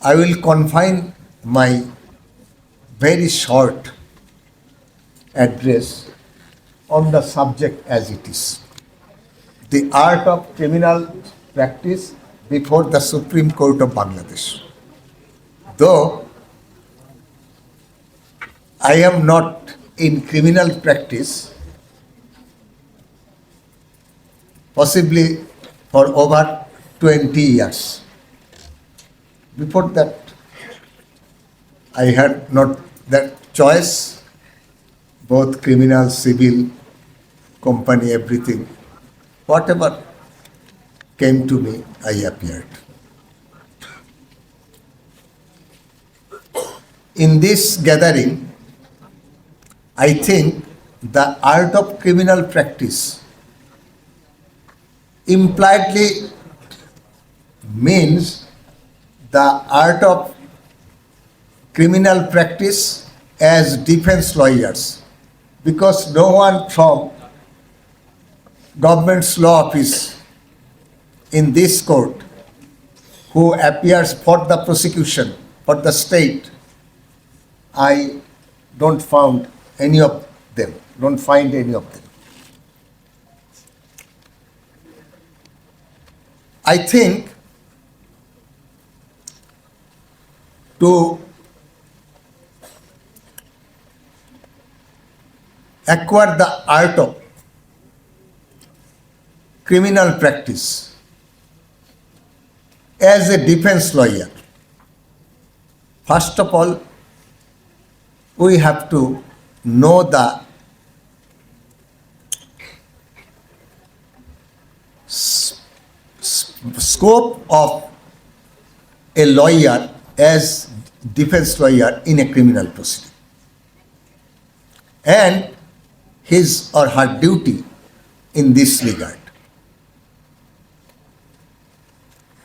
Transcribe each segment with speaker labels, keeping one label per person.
Speaker 1: I will confine my very short address on the subject as it is. The art of criminal practice before the Supreme Court of Bangladesh. Though I am not in criminal practice, possibly for over 20 years. Before that, I had not that choice, both criminal, civil, company, everything. Whatever came to me, I appeared. In this gathering, I think the art of criminal practice impliedly means the art of criminal practice as defense lawyers, because no one from government's law office in this court who appears for the prosecution, for the state, I don't find any of them. I think to acquire the art of criminal practice as a defense lawyer, first of all, we have to know the scope of a lawyer as defense lawyer in a criminal proceeding and his or her duty in this regard.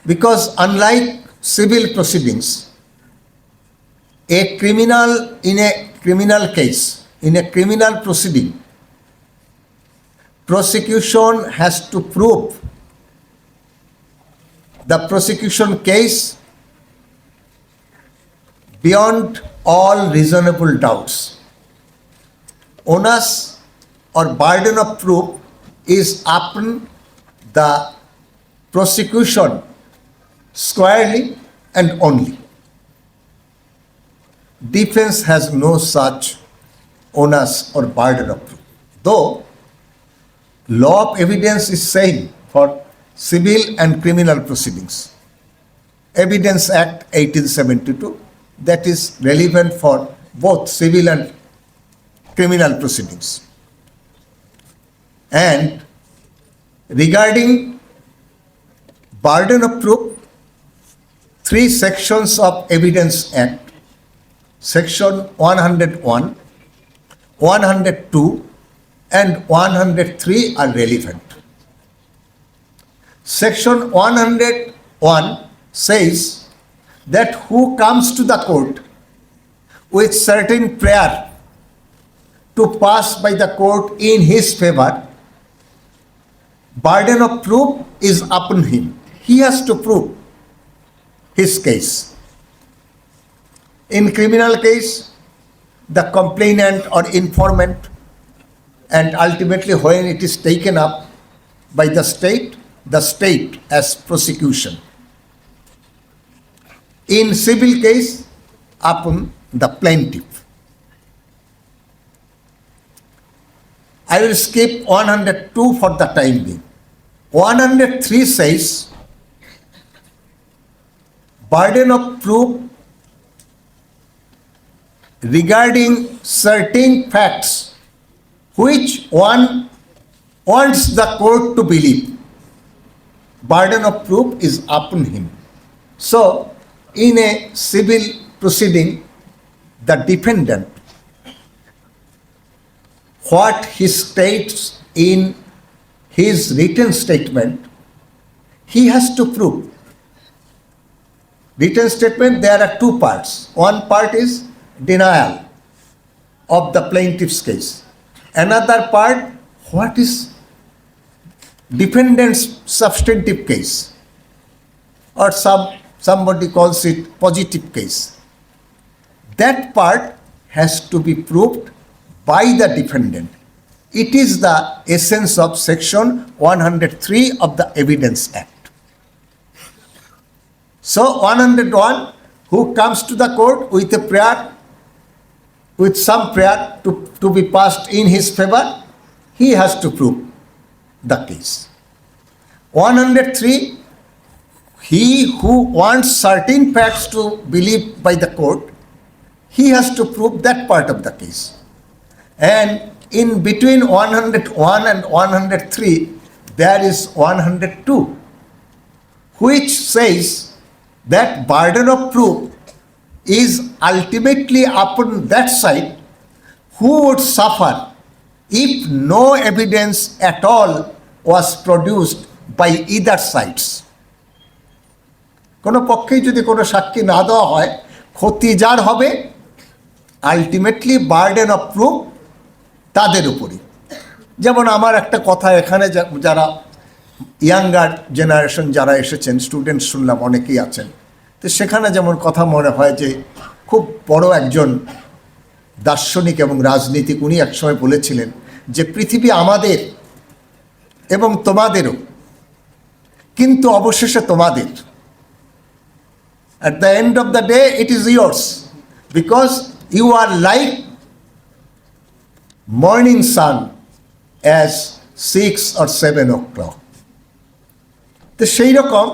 Speaker 1: Because unlike civil proceedings, in a criminal case, in a criminal proceeding, prosecution has to prove the prosecution case beyond all reasonable doubts. Onus or burden of proof is upon the prosecution squarely and only. Defense has no such onus or burden of proof. Though law of evidence is same for civil and criminal proceedings. Evidence Act 1872, that is relevant for both civil and criminal proceedings. And regarding burden of proof, 3 sections of Evidence Act, Section 101, 102 and 103 are relevant. Section 101 says that who comes to the court with certain prayer to pass by the court in his favor, burden of proof is upon him. He has to prove his case. In criminal case, the complainant or informant, and ultimately when it is taken up by the state as prosecution. In civil case, upon the plaintiff. I will skip 102 for the time being. 103 says, burden of proof regarding certain facts which one wants the court to believe. Burden of proof is upon him. So, in a civil proceeding, the defendant, what he states in his written statement, he has to prove. Written statement, there are 2 parts. One part is denial of the plaintiff's case. Another part, what is defendant's substantive case or some somebody calls it positive case. That part has to be proved by the defendant. It is the essence of section 103 of the Evidence Act. So 101, who comes to the court with a prayer, with some prayer to be passed in his favor, he has to prove the case. 103, he who wants certain facts to believe by the court, he has to prove that part of the case. And in between 101 and 103, there is 102, which says that burden of proof is ultimately upon that side who would suffer if no evidence at all was produced by either sides. কোনো পক্ষেই যদি কোনো সাক্ষী না দেওয়া হয়, ক্ষতি যার হবে, আলটিমেটলি বার্ডেন অফ প্রুফ তাদের উপরই। যেমন আমার একটা কথা, এখানে যারা ইয়াঙ্গার জেনারেশন যারা এসেছেন, স্টুডেন্ট শুনলাম অনেকেই আছেন, তো সেখানে যেমন কথা মনে হয় যে খুব বড় একজন দার্শনিক এবং রাজনীতিক, উনি একসময় বলেছিলেন যে পৃথিবী আমাদের এবং তোমাদেরও, কিন্তু অবশেষে তোমাদের। At the end of the day, it is yours, because you are like morning sun as 6 or 7 o'clock. তো সেই রকম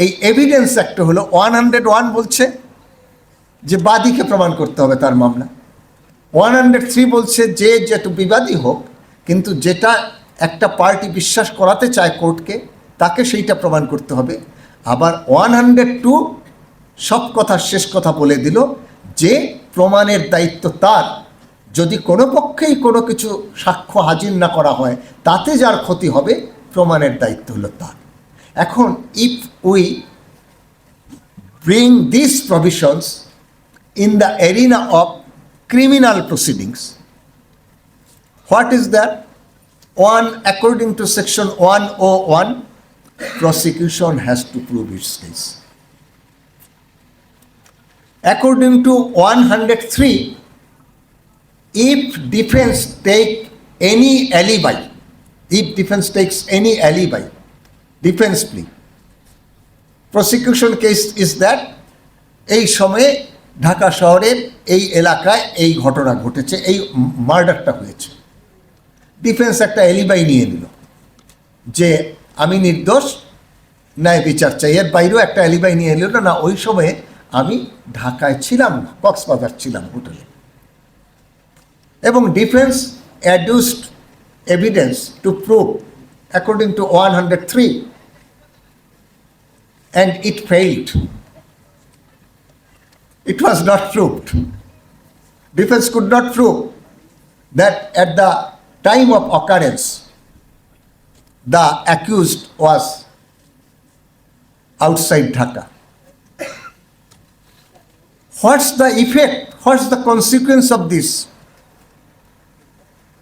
Speaker 1: এই এভিডেন্স একটা হলো 101 বলছে যে বাদীকে প্রমাণ করতে হবে তার মামলা। 103 বলছে যে যেটা বিবাদী হোক, কিন্তু যেটা একটা পার্টি বিশ্বাস করাতে চায় কোর্টকে, তাকে সেইটা প্রমাণ করতে হবে। আবার 102 সব কথা শেষ কথা বলে দিল যে প্রমাণের দায়িত্ব তার। যদি কোনো পক্ষেই কোনো কিছু সাক্ষ্য হাজির না করা হয়, তাতে যার ক্ষতি হবে, প্রমাণের দায়িত্ব হলো তার। এখন if we bring this provisions in the arena of criminal proceedings, what is that? One, according to section 101, prosecution has to prove its case. According to 103, if defense takes any alibi, defense plea, prosecution case is that এই সময়ে ঢাকা শহরের এই এলাকায় এই ঘটনা ঘটেছে, এই মার্ডারটা হয়েছে। ডিফেন্স একটা এলিবাই নিয়ে নিল যে আমি নির্দোষ, ন্যায় বিচার চাই। এর বাইরেও একটা এলিবাই নিয়ে নিল, না ওই সময়ে আমি ঢাকায় ছিলাম না, কক্সবাজার ছিলাম হোটেলে। এবং defence adduced evidence to prove according to 103, and it failed. It was not proved. Defense could not prove that at the time of occurrence the accused was outside Dhaka. What's the effect? What's the consequence of this?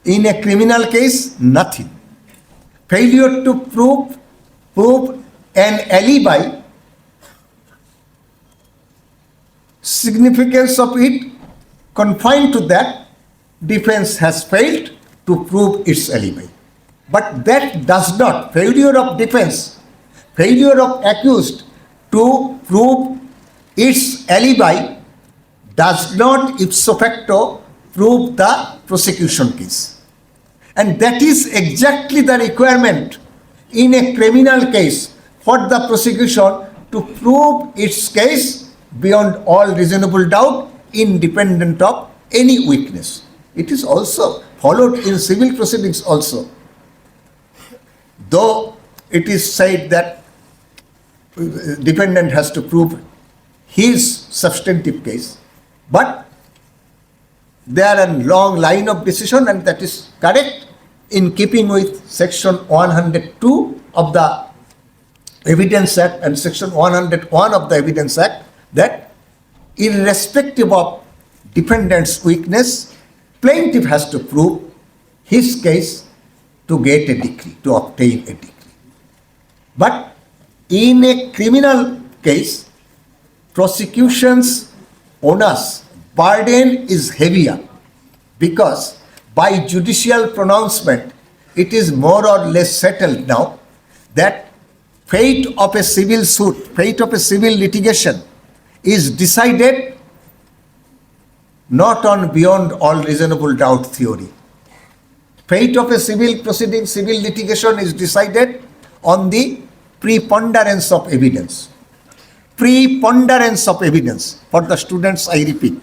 Speaker 1: In a criminal case, nothing. Failure to prove an alibi, significance of it confined to that defense has failed to prove its alibi. But that does not, failure of defense, failure of accused to prove its alibi does not ipso facto prove the prosecution case. And that is exactly the requirement in a criminal case for the prosecution to prove its case beyond all reasonable doubt, independent of any weakness. It is also followed in civil proceedings also. Though it is said that defendant has to prove his substantive case, but there are a long line of decision, and that is correct in keeping with section 102 of the Evidence Act and section 101 of the Evidence Act, that irrespective of defendant's weakness, plaintiff has to prove his case to get a decree, to obtain a decree. But in a criminal case, prosecution's onus burden is heavier because by judicial pronouncement it is more or less settled now that fate of a civil suit, fate of a civil litigation is decided not on beyond all reasonable doubt theory. Fate of a civil proceeding, civil litigation is decided on the preponderance of evidence. Preponderance of evidence. For the students, I repeat.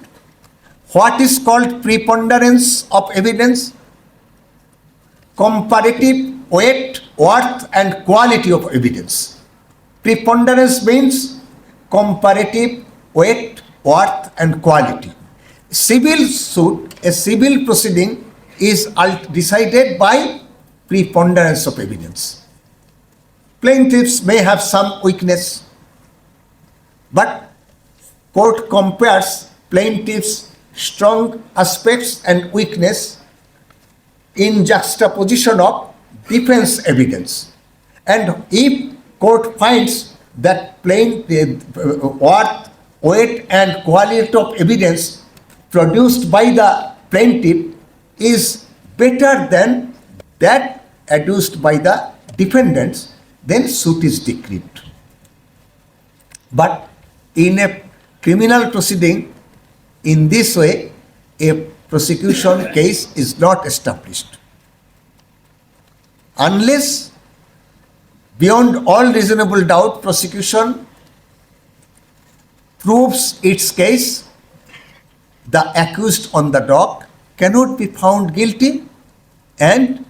Speaker 1: What is called preponderance of evidence? Comparative weight, worth, and quality of evidence. Preponderance means comparative weight, worth, and quality. Civil suit, a civil proceeding is decided by preponderance of evidence. Plaintiffs may have some weakness, but court compares plaintiffs' strong aspects and weakness in juxtaposition of defense evidence. And if court finds that worth, weight, and quality of evidence produced by the plaintiff is better than that adduced by the defendants, then suit is decreed. But in a criminal proceeding, in this way, a prosecution case is not established. Unless, beyond all reasonable doubt, prosecution proves its case, the accused on the dock cannot be found guilty and,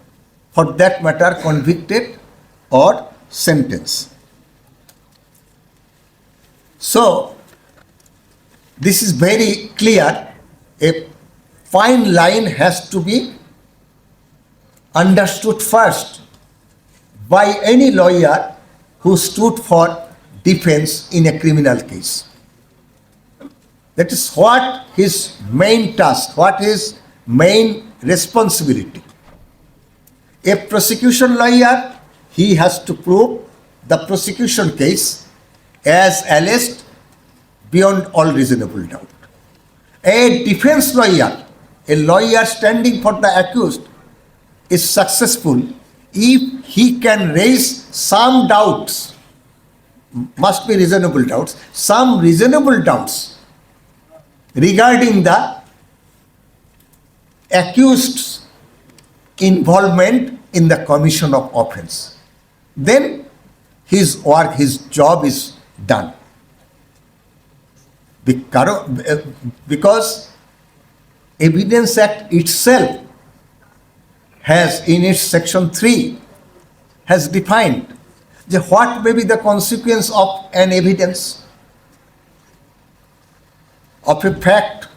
Speaker 1: for that matter, convicted or sentenced. So, this is very clear. A fine line has to be understood first by any lawyer who stood for defense in a criminal case. That is what his main task, what his main responsibility. A prosecution lawyer, he has to prove the prosecution case as alleged beyond all reasonable doubt. A defense lawyer, a lawyer standing for the accused, is successful if he can raise some doubts, must be reasonable doubts, some reasonable doubts regarding the accused's involvement in the commission of offense. Then his work, his job is done. Because Evidence Act itself has, in its section 3, has defined what may be the consequence of an evidence of a fact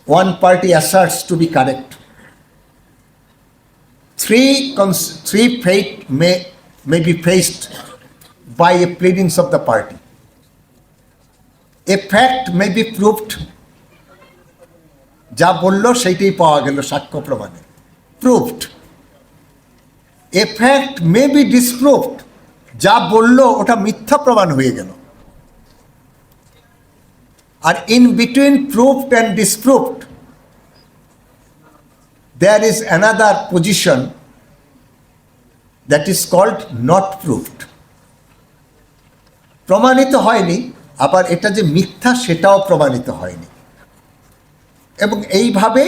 Speaker 1: one party asserts to be correct. Three fate may be faced by a pleadings of the party. A fact may be proved, যা বললো সেইটাই পাওয়া গেল সাক্ষ্য প্রমাণে, proved. A fact may be disproved, যা বললো ওটা মিথ্যা প্রমাণ হয়ে গেল। আর in between proved and disproved, there is another position that is called not proved. প্রমাণিত হয়নি, আবার এটা যে মিথ্যা সেটাও প্রমাণিত হয়নি। এবং এইভাবে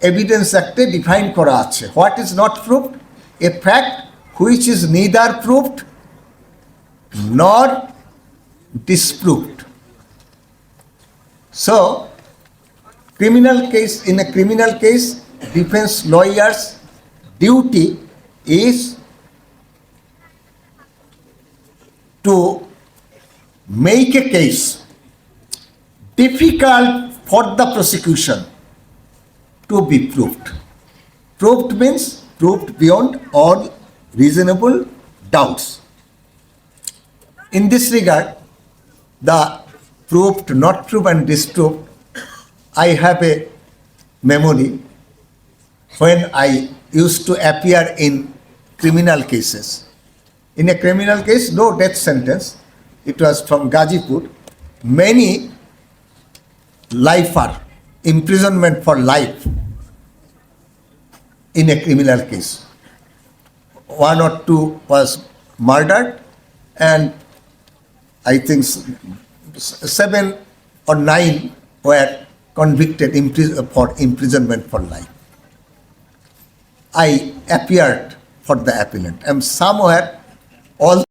Speaker 1: এভিডেন্স অ্যাক্টে ডিফাইন করা আছে। What is not proved? A fact which is neither proved nor disproved. So criminal case, in a criminal case, defense lawyer's duty is to make a case difficult for the prosecution to be proved. Proved means proved beyond all reasonable doubts. In this regard, the proved, not proved and disproved, I have a memory when I used to appear in criminal cases. In a criminal case, no death sentence. It was from Gazipur. many lifer, imprisonment for life in a criminal case. 1 or 2 was murdered, and I think 7 or 9 were convicted for imprisonment for life. I appeared for the appellant, and somewhere all